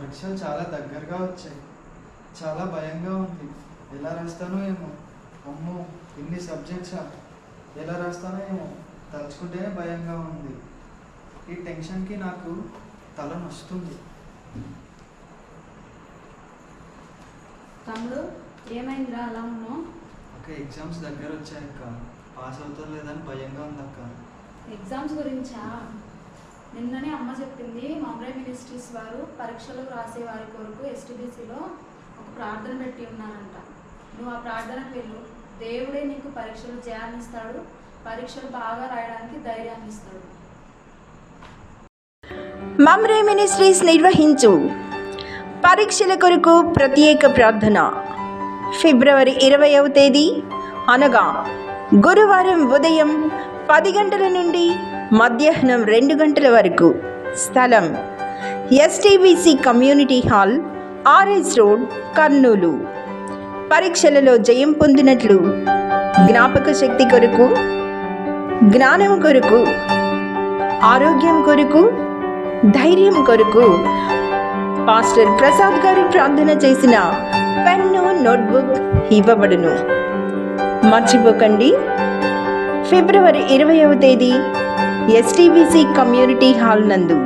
పరీక్షలు చాలా దగ్గరగా వచ్చాయి. చాలా భయంగా ఉంది. ఎలా రాస్తానో ఏమో. అమ్మో, ఇన్ని సబ్జెక్ట్సా? ఎలా రాస్తానో ఏమో. తలుచుకుంటేనే భయంగా ఉంది. ఈ టెన్షన్కి నాకు తల నొస్తుంది. తమ్ముడు, ఏమైందిరా అలా ఉన్నావు? ఒక ఎగ్జామ్స్ దగ్గర వచ్చాయక్క. పాస్ అవుతాం లేదని భయంగా ఉందక్క. ఎగ్జామ్స్ గురించా? నిన్ననే అమ్మ చెప్పింది, మమ్రే మినిస్ట్రీస్ వారు పరీక్షలు రాసే వారి కొరకు ఎస్టీబీసీలో ఒక ప్రార్థన పెట్టి ఉన్నారంట. నువ్వు ఆ ప్రార్థనకు వెళ్ళు. దేవుడే నీకు పరీక్షలు జయాన్ని ఇస్తాడు. పరీక్షలు బాగా రాయడానికి ధైర్యాన్ని ఇస్తాడు. మమ్రే మినిస్ట్రీస్ నిర్వహించు పరీక్షల కొరకు ప్రత్యేక ప్రార్థన ఫిబ్రవరి 20వ తేదీ అనగా గురువారం ఉదయం 10 గంటల నుండి మధ్యాహ్నం 2 గంటల వరకు. స్థలం ST BC community hall, RS road, Kurnool. పరీక్షలలో జయం పొందినట్లు జ్ఞాపక శక్తి కొరకు, జ్ఞానం కొరకు, ఆరోగ్యం కొరకు, ధైర్యం కొరకు పాస్టర్ ప్రసాద్ గారు ప్రార్థన చేసిన పెన్ను, నోట్బుక్ ఇవ్వబడును. మర్చిపోకండి, ఫిబ్రవరి 20వ తేదీ ఎస్టీబీసీ కమ్యూనిటీ హాల్ నందు.